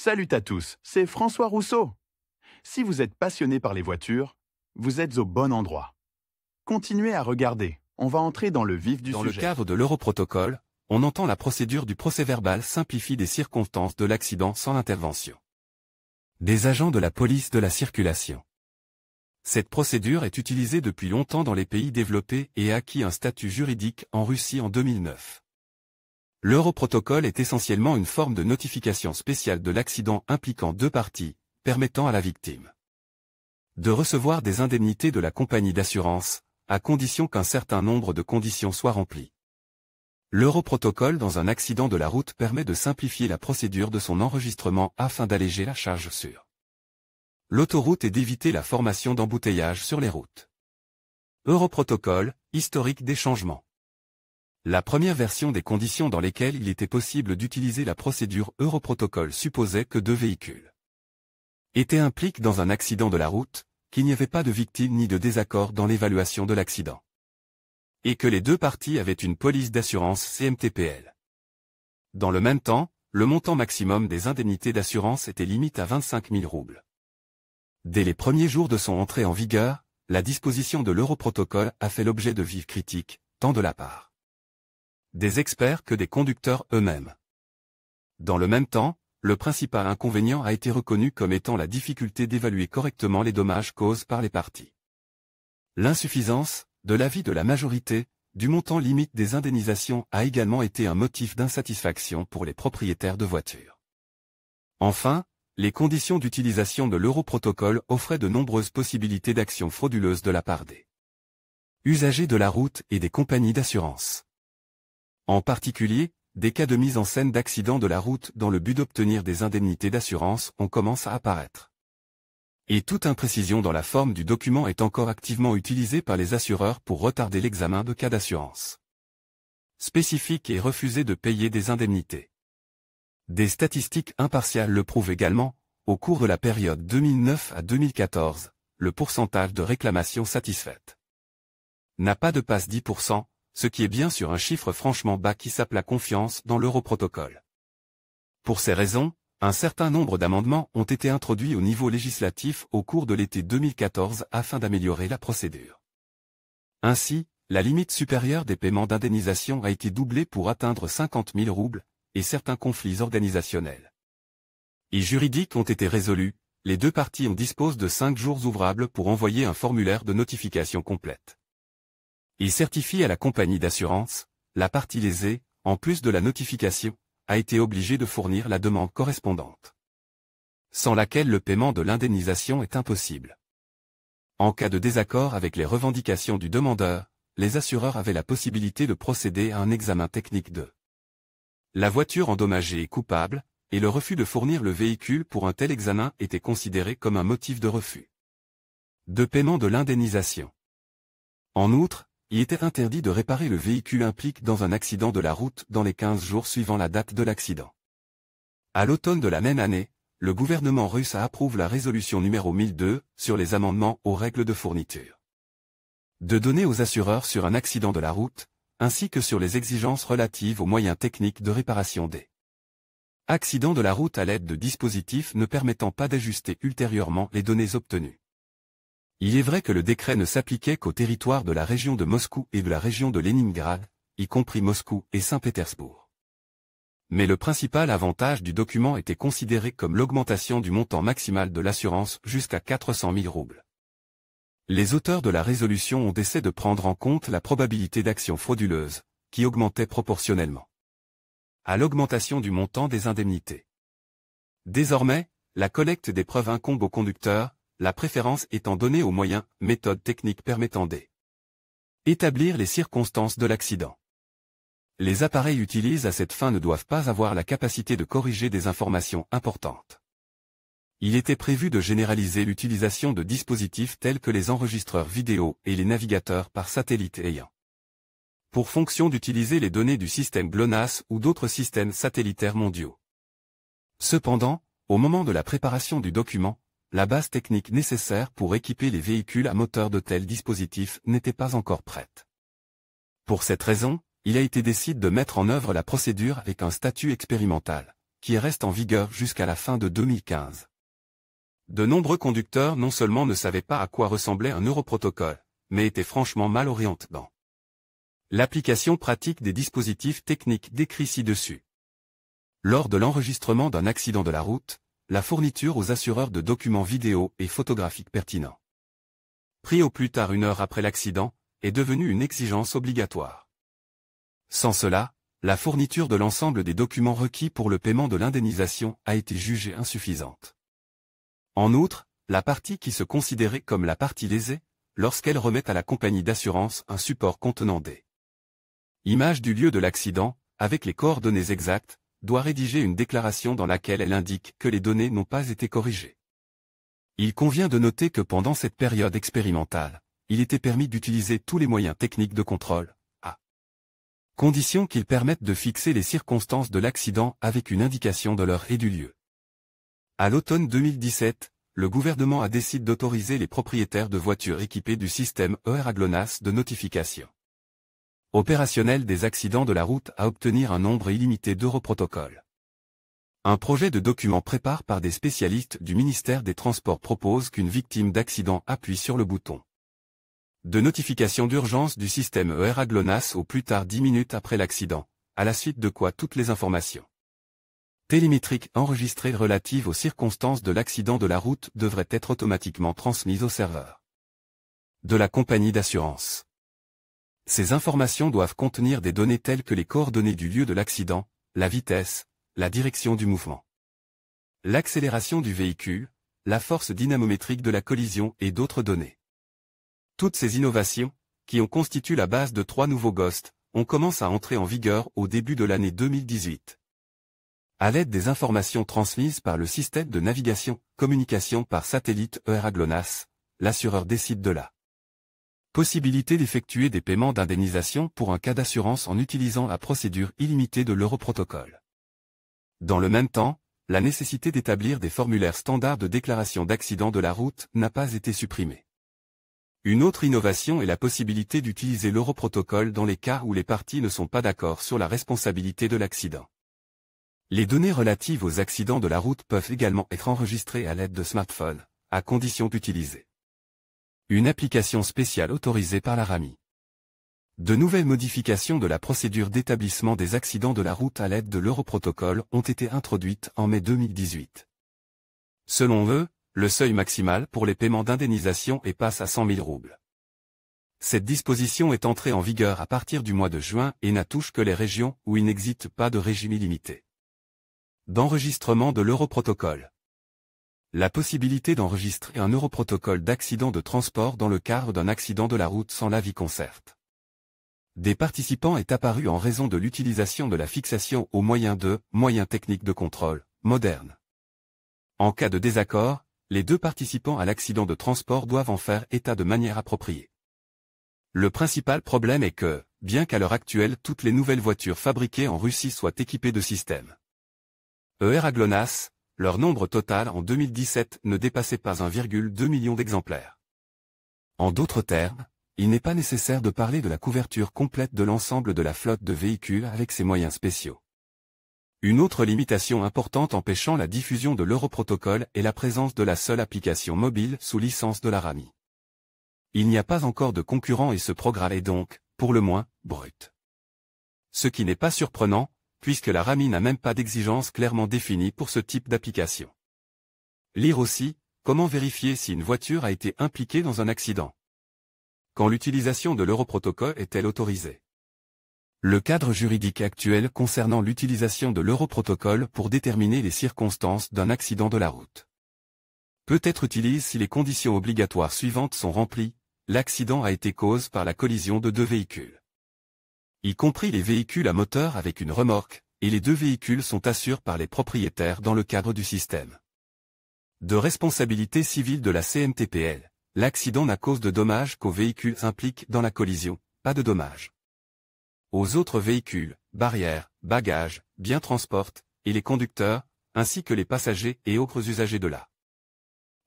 Salut à tous, c'est François Rousseau. Si vous êtes passionné par les voitures, vous êtes au bon endroit. Continuez à regarder, on va entrer dans le vif du sujet. Dans le cadre de l'Europrotocole, on entend la procédure du procès-verbal simplifie des circonstances de l'accident sans intervention des agents de la police de la circulation. Cette procédure est utilisée depuis longtemps dans les pays développés et a acquis un statut juridique en Russie en 2009. L'Europrotocole est essentiellement une forme de notification spéciale de l'accident impliquant deux parties, permettant à la victime de recevoir des indemnités de la compagnie d'assurance, à condition qu'un certain nombre de conditions soient remplies. L'Europrotocole dans un accident de la route permet de simplifier la procédure de son enregistrement afin d'alléger la charge sur l'autoroute et d'éviter la formation d'embouteillages sur les routes. Europrotocole, historique des changements. La première version des conditions dans lesquelles il était possible d'utiliser la procédure Europrotocole supposait que deux véhicules étaient impliqués dans un accident de la route, qu'il n'y avait pas de victime ni de désaccord dans l'évaluation de l'accident, et que les deux parties avaient une police d'assurance CMTPL. Dans le même temps, le montant maximum des indemnités d'assurance était limite à 25 000 roubles. Dès les premiers jours de son entrée en vigueur, la disposition de l'Europrotocole a fait l'objet de vives critiques, tant de la part des experts que des conducteurs eux-mêmes. Dans le même temps, le principal inconvénient a été reconnu comme étant la difficulté d'évaluer correctement les dommages causés par les parties. L'insuffisance, de l'avis de la majorité, du montant limite des indemnisations a également été un motif d'insatisfaction pour les propriétaires de voitures. Enfin, les conditions d'utilisation de l'Europrotocole offraient de nombreuses possibilités d'actions frauduleuses de la part des usagers de la route et des compagnies d'assurance. En particulier, des cas de mise en scène d'accidents de la route dans le but d'obtenir des indemnités d'assurance commencent à apparaître. Et toute imprécision dans la forme du document est encore activement utilisée par les assureurs pour retarder l'examen de cas d'assurance spécifiques et refuser de payer des indemnités. Des statistiques impartiales le prouvent également, au cours de la période 2009 à 2014, le pourcentage de réclamations satisfaites n'a pas dépassé 10%, ce qui est bien sûr un chiffre franchement bas qui sape la confiance dans l'Europrotocole. Pour ces raisons, un certain nombre d'amendements ont été introduits au niveau législatif au cours de l'été 2014 afin d'améliorer la procédure. Ainsi, la limite supérieure des paiements d'indemnisation a été doublée pour atteindre 50 000 roubles, et certains conflits organisationnels et juridiques ont été résolus, les deux parties disposent de 5 jours ouvrables pour envoyer un formulaire de notification complète. Il certifie à la compagnie d'assurance, la partie lésée, en plus de la notification, a été obligée de fournir la demande correspondante, sans laquelle le paiement de l'indemnisation est impossible. En cas de désaccord avec les revendications du demandeur, les assureurs avaient la possibilité de procéder à un examen technique de la voiture endommagée et coupable, et le refus de fournir le véhicule pour un tel examen était considéré comme un motif de refus de paiement de l'indemnisation. En outre, il était interdit de réparer le véhicule impliqué dans un accident de la route dans les 15 jours suivant la date de l'accident. À l'automne de la même année, le gouvernement russe a approuvé la résolution numéro 1002 sur les amendements aux règles de fourniture de données aux assureurs sur un accident de la route, ainsi que sur les exigences relatives aux moyens techniques de réparation des accidents de la route à l'aide de dispositifs ne permettant pas d'ajuster ultérieurement les données obtenues. Il est vrai que le décret ne s'appliquait qu'au territoire de la région de Moscou et de la région de Leningrad, y compris Moscou et Saint-Pétersbourg. Mais le principal avantage du document était considéré comme l'augmentation du montant maximal de l'assurance jusqu'à 400 000 roubles. Les auteurs de la résolution ont décidé de prendre en compte la probabilité d'actions frauduleuses, qui augmentait proportionnellement à l'augmentation du montant des indemnités. Désormais, la collecte des preuves incombe au conducteur, la préférence étant donnée aux moyens, méthodes techniques permettant d'établir les circonstances de l'accident. Les appareils utilisés à cette fin ne doivent pas avoir la capacité de corriger des informations importantes. Il était prévu de généraliser l'utilisation de dispositifs tels que les enregistreurs vidéo et les navigateurs par satellite ayant pour fonction d'utiliser les données du système GLONASS ou d'autres systèmes satellitaires mondiaux. Cependant, au moment de la préparation du document, la base technique nécessaire pour équiper les véhicules à moteur de tels dispositifs n'était pas encore prête. Pour cette raison, il a été décidé de mettre en œuvre la procédure avec un statut expérimental, qui reste en vigueur jusqu'à la fin de 2015. De nombreux conducteurs non seulement ne savaient pas à quoi ressemblait un europrotocole, mais étaient franchement mal orientés dans l'application pratique des dispositifs techniques décrits ci-dessus. Lors de l'enregistrement d'un accident de la route, la fourniture aux assureurs de documents vidéo et photographiques pertinents, pris au plus tard 1 heure après l'accident, est devenue une exigence obligatoire. Sans cela, la fourniture de l'ensemble des documents requis pour le paiement de l'indemnisation a été jugée insuffisante. En outre, la partie qui se considérait comme la partie lésée, lorsqu'elle remet à la compagnie d'assurance un support contenant des images du lieu de l'accident, avec les coordonnées exactes, doit rédiger une déclaration dans laquelle elle indique que les données n'ont pas été corrigées. Il convient de noter que pendant cette période expérimentale, il était permis d'utiliser tous les moyens techniques de contrôle, à condition qu'ils permettent de fixer les circonstances de l'accident avec une indication de l'heure et du lieu. À l'automne 2017, le gouvernement a décidé d'autoriser les propriétaires de voitures équipées du système ERA-GLONASS de notification opérationnel des accidents de la route à obtenir un nombre illimité d'europrotocoles. Un projet de document préparé par des spécialistes du ministère des Transports propose qu'une victime d'accident appuie sur le bouton de notification d'urgence du système ERA-GLONASS au plus tard 10 minutes après l'accident, à la suite de quoi toutes les informations télémétriques enregistrées relatives aux circonstances de l'accident de la route devraient être automatiquement transmises au serveur de la compagnie d'assurance. Ces informations doivent contenir des données telles que les coordonnées du lieu de l'accident, la vitesse, la direction du mouvement, l'accélération du véhicule, la force dynamométrique de la collision et d'autres données. Toutes ces innovations, qui ont constitué la base de 3 nouveaux GOST, on commence à entrer en vigueur au début de l'année 2018. À l'aide des informations transmises par le système de navigation, communication par satellite ERA-GLONASS, l'assureur décide de la possibilité d'effectuer des paiements d'indemnisation pour un cas d'assurance en utilisant la procédure illimitée de l'europrotocole. Dans le même temps, la nécessité d'établir des formulaires standards de déclaration d'accident de la route n'a pas été supprimée. Une autre innovation est la possibilité d'utiliser l'europrotocole dans les cas où les parties ne sont pas d'accord sur la responsabilité de l'accident. Les données relatives aux accidents de la route peuvent également être enregistrées à l'aide de smartphones, à condition d'utiliser une application spéciale autorisée par la RAMI. De nouvelles modifications de la procédure d'établissement des accidents de la route à l'aide de l'europrotocole ont été introduites en mai 2018. Selon eux, le seuil maximal pour les paiements d'indemnisation passe à 100 000 roubles. Cette disposition est entrée en vigueur à partir du mois de juin et n'a touché que les régions où il n'existe pas de régime illimité d'enregistrement de l'europrotocole. La possibilité d'enregistrer un europrotocole d'accident de transport dans le cadre d'un accident de la route sans l'avis concerte des participants est apparue en raison de l'utilisation de la fixation au moyen de moyens techniques de contrôle modernes. En cas de désaccord, les 2 participants à l'accident de transport doivent en faire état de manière appropriée. Le principal problème est que, bien qu'à l'heure actuelle toutes les nouvelles voitures fabriquées en Russie soient équipées de systèmes ERA-GLONASS, leur nombre total en 2017 ne dépassait pas 1,2 million d'exemplaires. En d'autres termes, il n'est pas nécessaire de parler de la couverture complète de l'ensemble de la flotte de véhicules avec ces moyens spéciaux. Une autre limitation importante empêchant la diffusion de l'europrotocole est la présence de la seule application mobile sous licence de la RAMI. Il n'y a pas encore de concurrent et ce programme est donc, pour le moins, brut. Ce qui n'est pas surprenant, puisque la RAMI n'a même pas d'exigence clairement définie pour ce type d'application. Lire aussi, comment vérifier si une voiture a été impliquée dans un accident. Quand l'utilisation de l'europrotocole est-elle autorisée? Le cadre juridique actuel concernant l'utilisation de l'europrotocole pour déterminer les circonstances d'un accident de la route peut être utilisé si les conditions obligatoires suivantes sont remplies. L'accident a été causé par la collision de 2 véhicules, y compris les véhicules à moteur avec une remorque, et les 2 véhicules sont assurés par les propriétaires dans le cadre du système de responsabilité civile de la CNTPL. L'accident n'a cause de dommages qu'aux véhicules impliqués dans la collision, pas de dommages aux autres véhicules, barrières, bagages, biens transports, et les conducteurs, ainsi que les passagers et autres usagers de la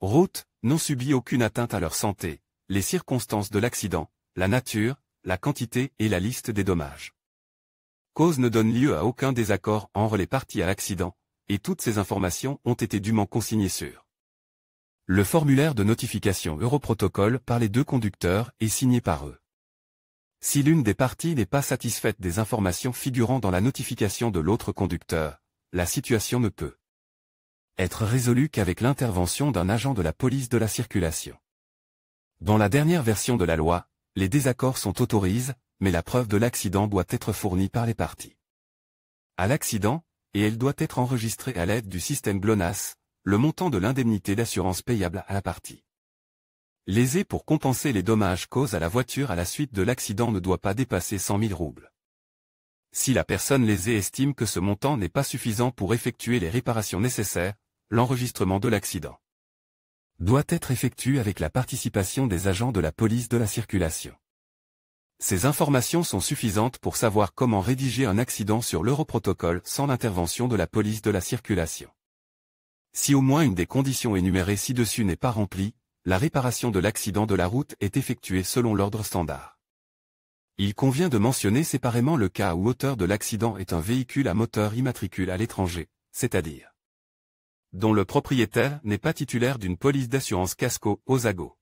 route, n'ont subi aucune atteinte à leur santé. Les circonstances de l'accident, la nature, la quantité et la liste des dommages cause ne donnent lieu à aucun désaccord entre les parties à l'accident, et toutes ces informations ont été dûment consignées sur le formulaire de notification Europrotocol par les deux conducteurs et signé par eux. Si l'une des parties n'est pas satisfaite des informations figurant dans la notification de l'autre conducteur, la situation ne peut être résolue qu'avec l'intervention d'un agent de la police de la circulation. Dans la dernière version de la loi, les désaccords sont autorisés, mais la preuve de l'accident doit être fournie par les parties à l'accident, et elle doit être enregistrée à l'aide du système GLONASS, le montant de l'indemnité d'assurance payable à la partie lésée pour compenser les dommages causés à la voiture à la suite de l'accident ne doit pas dépasser 100 000 roubles. Si la personne lésée estime que ce montant n'est pas suffisant pour effectuer les réparations nécessaires, l'enregistrement de l'accident doit être effectué avec la participation des agents de la police de la circulation. Ces informations sont suffisantes pour savoir comment rédiger un accident sur l'Europrotocol sans l'intervention de la police de la circulation. Si au moins une des conditions énumérées ci-dessus n'est pas remplie, la réparation de l'accident de la route est effectuée selon l'ordre standard. Il convient de mentionner séparément le cas où l'auteur de l'accident est un véhicule à moteur immatricule à l'étranger, c'est-à-dire dont le propriétaire n'est pas titulaire d'une police d'assurance casco OSAGO.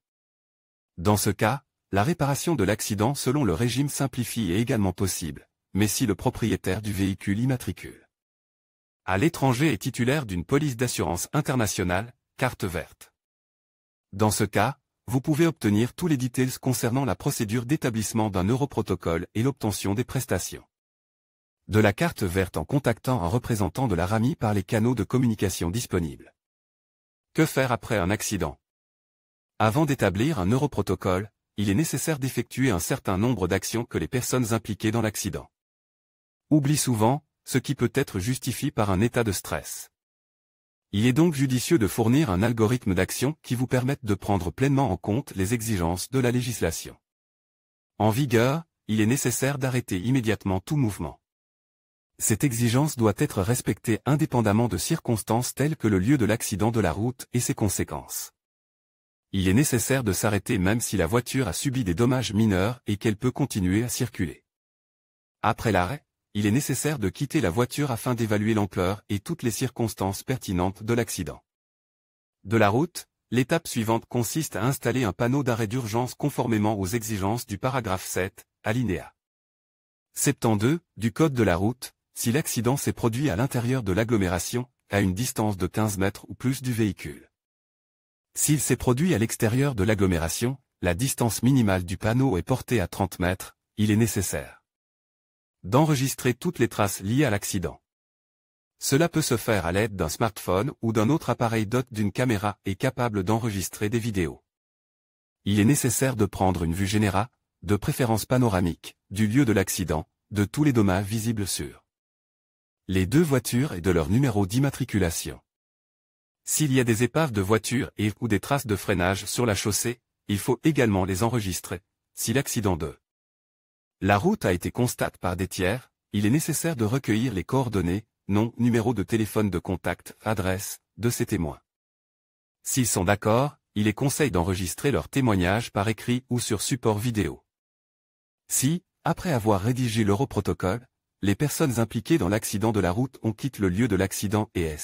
Dans ce cas, la réparation de l'accident selon le régime simplifié est également possible, mais si le propriétaire du véhicule immatricule à l'étranger est titulaire d'une police d'assurance internationale, carte verte. Dans ce cas, vous pouvez obtenir tous les détails concernant la procédure d'établissement d'un Europrotocol et l'obtention des prestations de la carte verte en contactant un représentant de la RAMI par les canaux de communication disponibles. Que faire après un accident? Avant d'établir un Europrotocol, il est nécessaire d'effectuer un certain nombre d'actions que les personnes impliquées dans l'accident oublient souvent, ce qui peut être justifié par un état de stress. Il est donc judicieux de fournir un algorithme d'action qui vous permette de prendre pleinement en compte les exigences de la législation en vigueur. Il est nécessaire d'arrêter immédiatement tout mouvement. Cette exigence doit être respectée indépendamment de circonstances telles que le lieu de l'accident de la route et ses conséquences. Il est nécessaire de s'arrêter même si la voiture a subi des dommages mineurs et qu'elle peut continuer à circuler. Après l'arrêt, il est nécessaire de quitter la voiture afin d'évaluer l'ampleur et toutes les circonstances pertinentes de l'accident de la route. L'étape suivante consiste à installer un panneau d'arrêt d'urgence conformément aux exigences du paragraphe 7, alinéa 72, du Code de la route, si l'accident s'est produit à l'intérieur de l'agglomération, à une distance de 15 mètres ou plus du véhicule. S'il s'est produit à l'extérieur de l'agglomération, la distance minimale du panneau est portée à 30 mètres, il est nécessaire d'enregistrer toutes les traces liées à l'accident. Cela peut se faire à l'aide d'un smartphone ou d'un autre appareil doté d'une caméra et capable d'enregistrer des vidéos. Il est nécessaire de prendre une vue générale, de préférence panoramique, du lieu de l'accident, de tous les dommages visibles sur les deux voitures et de leur numéro d'immatriculation. S'il y a des épaves de voitures et ou des traces de freinage sur la chaussée, il faut également les enregistrer. Si l'accident de la route a été constaté par des tiers, il est nécessaire de recueillir les coordonnées, nom, numéro de téléphone de contact, adresse, de ces témoins. S'ils sont d'accord, il est conseil d'enregistrer leur témoignage par écrit ou sur support vidéo. Si, après avoir rédigé l'Europrotocol, les personnes impliquées dans l'accident de la route ont quitté le lieu de l'accident et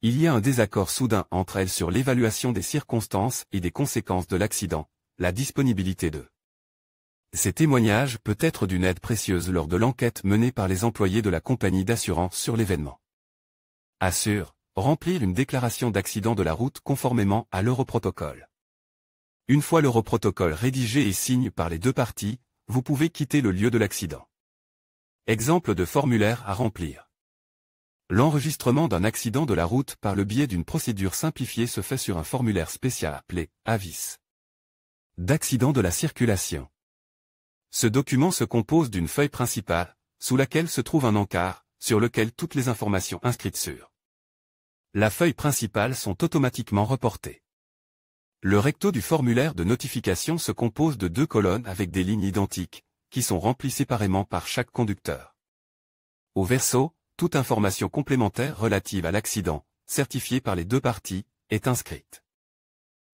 il y a un désaccord soudain entre elles sur l'évaluation des circonstances et des conséquences de l'accident, la disponibilité de ces témoignages peut être d'une aide précieuse lors de l'enquête menée par les employés de la compagnie d'assurance sur l'événement. Assure, remplir une déclaration d'accident de la route conformément à l'Europrotocol. Une fois l'Europrotocol rédigé et signé par les deux parties, vous pouvez quitter le lieu de l'accident. Exemple de formulaire à remplir. L'enregistrement d'un accident de la route par le biais d'une procédure simplifiée se fait sur un formulaire spécial appelé « Avis d'accident de la circulation ». Ce document se compose d'une feuille principale, sous laquelle se trouve un encart, sur lequel toutes les informations inscrites sur la feuille principale sont automatiquement reportées. Le recto du formulaire de notification se compose de 2 colonnes avec des lignes identiques, qui sont remplies séparément par chaque conducteur. Au verso, toute information complémentaire relative à l'accident, certifiée par les deux parties, est inscrite.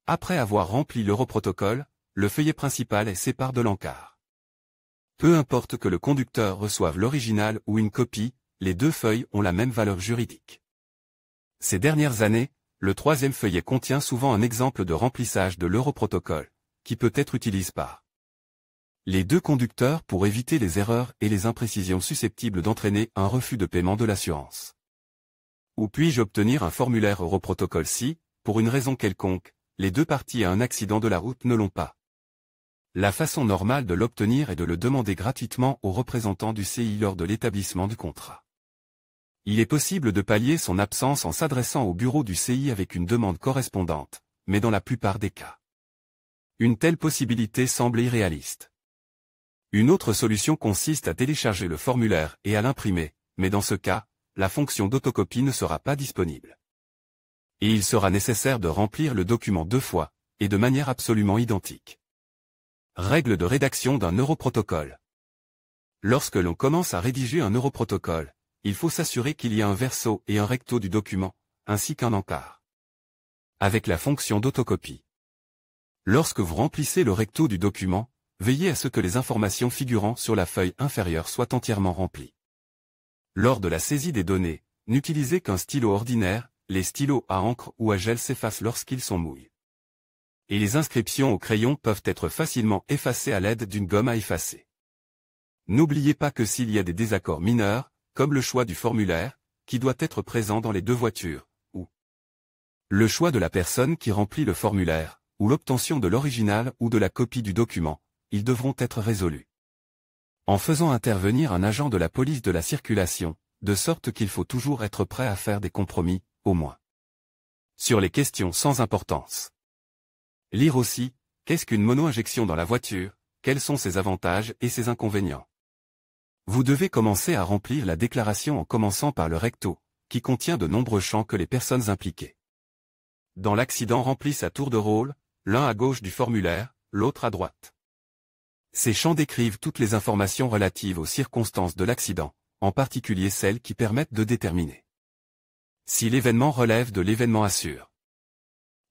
Après avoir rempli l'Europrotocol, le feuillet principal est séparé de l'encart. Peu importe que le conducteur reçoive l'original ou une copie, les deux feuilles ont la même valeur juridique. Ces dernières années, le troisième feuillet contient souvent un exemple de remplissage de l'Europrotocole, qui peut être utilisé par les deux conducteurs pour éviter les erreurs et les imprécisions susceptibles d'entraîner un refus de paiement de l'assurance. Ou puis-je obtenir un formulaire Europrotocole si, pour une raison quelconque, les deux parties à un accident de la route ne l'ont pas? La façon normale de l'obtenir est de le demander gratuitement au représentant du CI lors de l'établissement du contrat. Il est possible de pallier son absence en s'adressant au bureau du CI avec une demande correspondante, mais dans la plupart des cas, une telle possibilité semble irréaliste. Une autre solution consiste à télécharger le formulaire et à l'imprimer, mais dans ce cas, la fonction d'autocopie ne sera pas disponible. Et il sera nécessaire de remplir le document 2 fois, et de manière absolument identique. Règle de rédaction d'un Europrotocole. Lorsque l'on commence à rédiger un Europrotocole, il faut s'assurer qu'il y a un verso et un recto du document, ainsi qu'un encart. Avec la fonction d'autocopie. Lorsque vous remplissez le recto du document, veillez à ce que les informations figurant sur la feuille inférieure soient entièrement remplies. Lors de la saisie des données, n'utilisez qu'un stylo ordinaire, les stylos à encre ou à gel s'effacent lorsqu'ils sont mouillés. Et les inscriptions au crayon peuvent être facilement effacées à l'aide d'une gomme à effacer. N'oubliez pas que s'il y a des désaccords mineurs, comme le choix du formulaire, qui doit être présent dans les deux voitures, ou le choix de la personne qui remplit le formulaire, ou l'obtention de l'original ou de la copie du document, ils devront être résolus. En faisant intervenir un agent de la police de la circulation, de sorte qu'il faut toujours être prêt à faire des compromis, au moins. Sur les questions sans importance. Lire aussi, qu'est-ce qu'une mono-injection dans la voiture, quels sont ses avantages et ses inconvénients. Vous devez commencer à remplir la déclaration en commençant par le recto, qui contient de nombreux champs que les personnes impliquées dans l'accident remplissent à tour de rôle, l'un à gauche du formulaire, l'autre à droite. Ces champs décrivent toutes les informations relatives aux circonstances de l'accident, en particulier celles qui permettent de déterminer si l'événement relève de l'événement assure.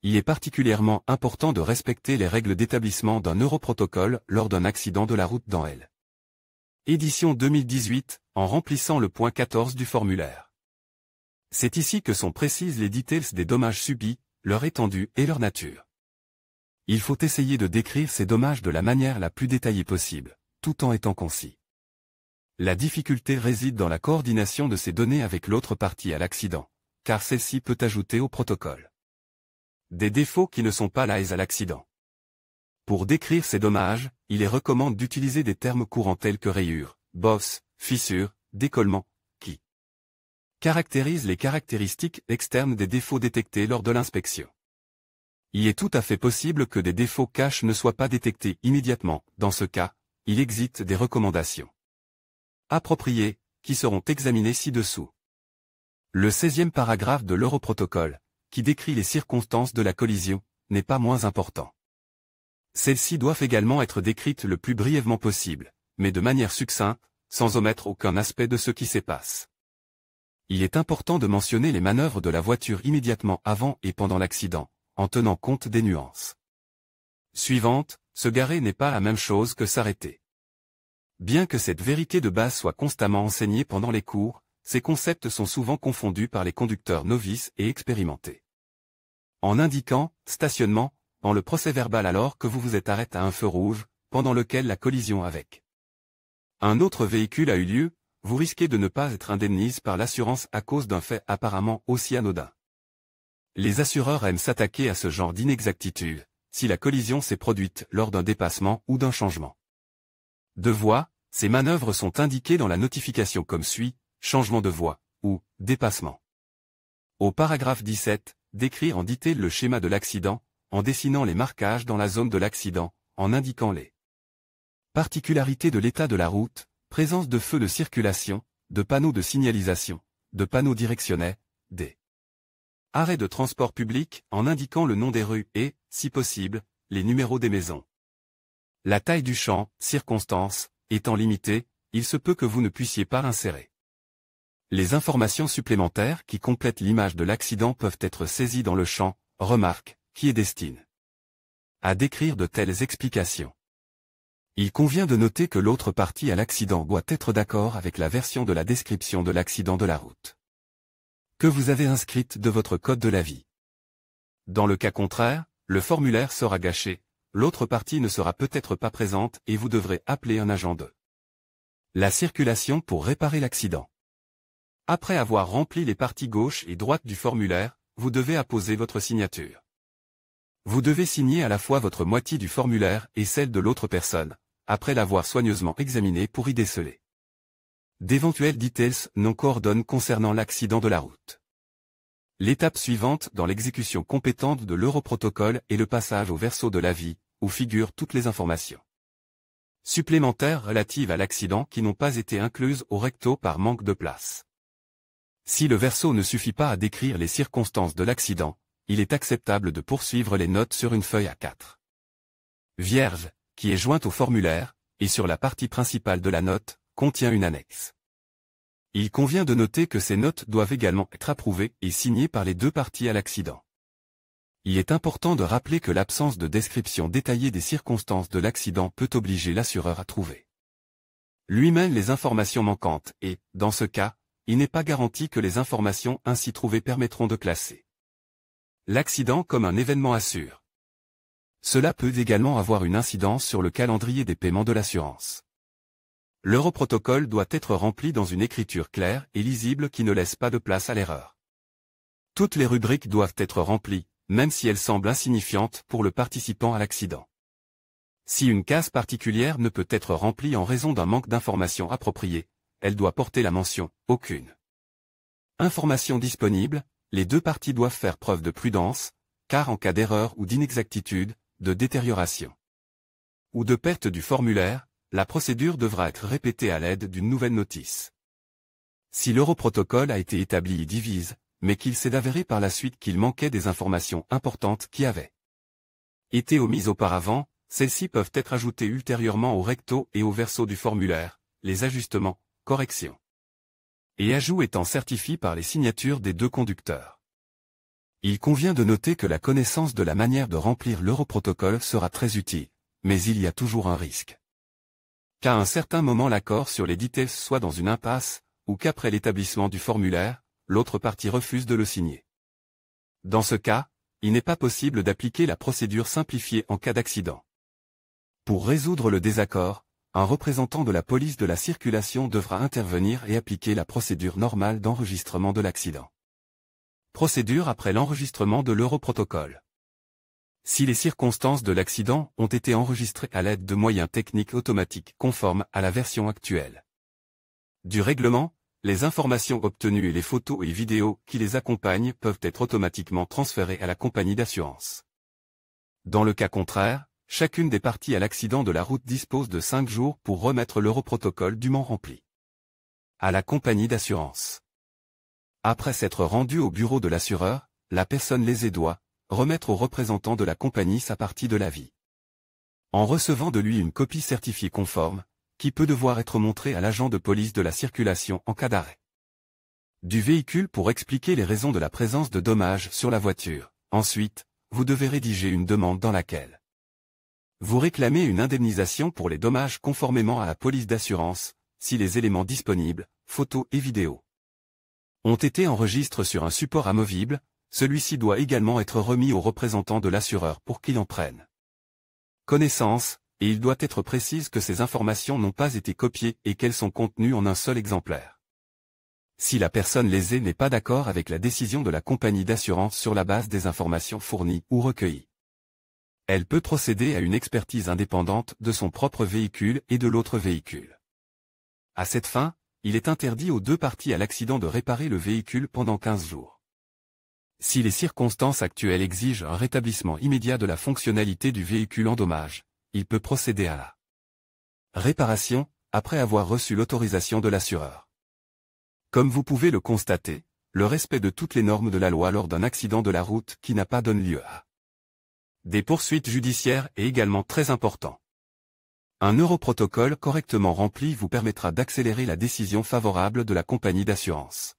Il est particulièrement important de respecter les règles d'établissement d'un Europrotocole lors d'un accident de la route dans L. Édition 2018, en remplissant le point 14 du formulaire. C'est ici que sont précises les details des dommages subis, leur étendue et leur nature. Il faut essayer de décrire ces dommages de la manière la plus détaillée possible, tout en étant concis. La difficulté réside dans la coordination de ces données avec l'autre partie à l'accident, car celle-ci peut ajouter au protocole des défauts qui ne sont pas liés à l'accident. Pour décrire ces dommages, il est recommandé d'utiliser des termes courants tels que rayures, bosses, fissures, décollements, qui caractérisent les caractéristiques externes des défauts détectés lors de l'inspection. Il est tout à fait possible que des défauts cachés ne soient pas détectés immédiatement. Dans ce cas, il existe des recommandations appropriées, qui seront examinées ci-dessous. Le 16e paragraphe de l'Europrotocole, qui décrit les circonstances de la collision, n'est pas moins important. Celles-ci doivent également être décrites le plus brièvement possible, mais de manière succincte, sans omettre aucun aspect de ce qui s'y passe. Il est important de mentionner les manœuvres de la voiture immédiatement avant et pendant l'accident, en tenant compte des nuances suivantes. Se garer n'est pas la même chose que s'arrêter. Bien que cette vérité de base soit constamment enseignée pendant les cours, ces concepts sont souvent confondus par les conducteurs novices et expérimentés. En indiquant « stationnement », en le procès-verbal alors que vous vous êtes arrêté à un feu rouge, pendant lequel la collision avec un autre véhicule a eu lieu, vous risquez de ne pas être indemnisé par l'assurance à cause d'un fait apparemment aussi anodin. Les assureurs aiment s'attaquer à ce genre d'inexactitude, si la collision s'est produite lors d'un dépassement ou d'un changement de voie, ces manœuvres sont indiquées dans la notification comme suit, changement de voie, ou dépassement. Au paragraphe 17, décrire en détail le schéma de l'accident, en dessinant les marquages dans la zone de l'accident, en indiquant les particularités de l'état de la route, présence de feux de circulation, de panneaux de signalisation, de panneaux directionnels, des arrêts de transport public, en indiquant le nom des rues et, si possible, les numéros des maisons. La taille du champ, circonstances, étant limitée, il se peut que vous ne puissiez pas l'insérer. Les informations supplémentaires qui complètent l'image de l'accident peuvent être saisies dans le champ « Remarque » qui est destiné à décrire de telles explications. Il convient de noter que l'autre partie à l'accident doit être d'accord avec la version de la description de l'accident de la route que vous avez inscrite de votre code de la vie. Dans le cas contraire, le formulaire sera gâché, l'autre partie ne sera peut-être pas présente et vous devrez appeler un agent de la circulation pour réparer l'accident. Après avoir rempli les parties gauche et droite du formulaire, vous devez apposer votre signature. Vous devez signer à la fois votre moitié du formulaire et celle de l'autre personne, après l'avoir soigneusement examiné pour y déceler d'éventuels details non coordonnés concernant l'accident de la route. L'étape suivante dans l'exécution compétente de l'Europrotocole est le passage au verso de l'avis, où figurent toutes les informations supplémentaires relatives à l'accident qui n'ont pas été incluses au recto par manque de place. Si le verso ne suffit pas à décrire les circonstances de l'accident, il est acceptable de poursuivre les notes sur une feuille A4 vierge, qui est jointe au formulaire, et sur la partie principale de la note, contient une annexe. Il convient de noter que ces notes doivent également être approuvées et signées par les deux parties à l'accident. Il est important de rappeler que l'absence de description détaillée des circonstances de l'accident peut obliger l'assureur à trouver lui-même les informations manquantes et, dans ce cas, il n'est pas garanti que les informations ainsi trouvées permettront de classer l'accident comme un événement assure. Cela peut également avoir une incidence sur le calendrier des paiements de l'assurance. L'Europrotocole doit être rempli dans une écriture claire et lisible qui ne laisse pas de place à l'erreur. Toutes les rubriques doivent être remplies, même si elles semblent insignifiantes pour le participant à l'accident. Si une case particulière ne peut être remplie en raison d'un manque d'informations appropriées, elle doit porter la mention « Aucune information disponible ». Les deux parties doivent faire preuve de prudence, car en cas d'erreur ou d'inexactitude, de détérioration ou de perte du formulaire, la procédure devra être répétée à l'aide d'une nouvelle notice. Si l'Europrotocole a été établi et divise, mais qu'il s'est avéré par la suite qu'il manquait des informations importantes qui avaient été omises auparavant, celles-ci peuvent être ajoutées ultérieurement au recto et au verso du formulaire, les ajustements, corrections et ajouts étant certifiés par les signatures des deux conducteurs. Il convient de noter que la connaissance de la manière de remplir l'Europrotocole sera très utile, mais il y a toujours un risque qu'à un certain moment l'accord sur les details soit dans une impasse, ou qu'après l'établissement du formulaire, l'autre partie refuse de le signer. Dans ce cas, il n'est pas possible d'appliquer la procédure simplifiée en cas d'accident. Pour résoudre le désaccord, un représentant de la police de la circulation devra intervenir et appliquer la procédure normale d'enregistrement de l'accident. Procédure après l'enregistrement de l'Europrotocole. Si les circonstances de l'accident ont été enregistrées à l'aide de moyens techniques automatiques conformes à la version actuelle du règlement, les informations obtenues et les photos et vidéos qui les accompagnent peuvent être automatiquement transférées à la compagnie d'assurance. Dans le cas contraire, chacune des parties à l'accident de la route dispose de 5 jours pour remettre l'Europrotocole dûment rempli à la compagnie d'assurance. Après s'être rendue au bureau de l'assureur, la personne lésée doit remettre au représentant de la compagnie sa partie de l'avis. En recevant de lui une copie certifiée conforme, qui peut devoir être montrée à l'agent de police de la circulation en cas d'arrêt du véhicule pour expliquer les raisons de la présence de dommages sur la voiture. Ensuite, vous devez rédiger une demande dans laquelle vous réclamez une indemnisation pour les dommages conformément à la police d'assurance, si les éléments disponibles, photos et vidéos, ont été enregistrés sur un support amovible. Celui-ci doit également être remis au représentant de l'assureur pour qu'il en prenne connaissance, et il doit être précisé que ces informations n'ont pas été copiées et qu'elles sont contenues en un seul exemplaire. Si la personne lésée n'est pas d'accord avec la décision de la compagnie d'assurance sur la base des informations fournies ou recueillies, elle peut procéder à une expertise indépendante de son propre véhicule et de l'autre véhicule. À cette fin, il est interdit aux deux parties à l'accident de réparer le véhicule pendant 15 jours. Si les circonstances actuelles exigent un rétablissement immédiat de la fonctionnalité du véhicule en dommage, il peut procéder à la réparation, après avoir reçu l'autorisation de l'assureur. Comme vous pouvez le constater, le respect de toutes les normes de la loi lors d'un accident de la route qui n'a pas donné lieu à des poursuites judiciaires est également très important. Un Europrotocole correctement rempli vous permettra d'accélérer la décision favorable de la compagnie d'assurance.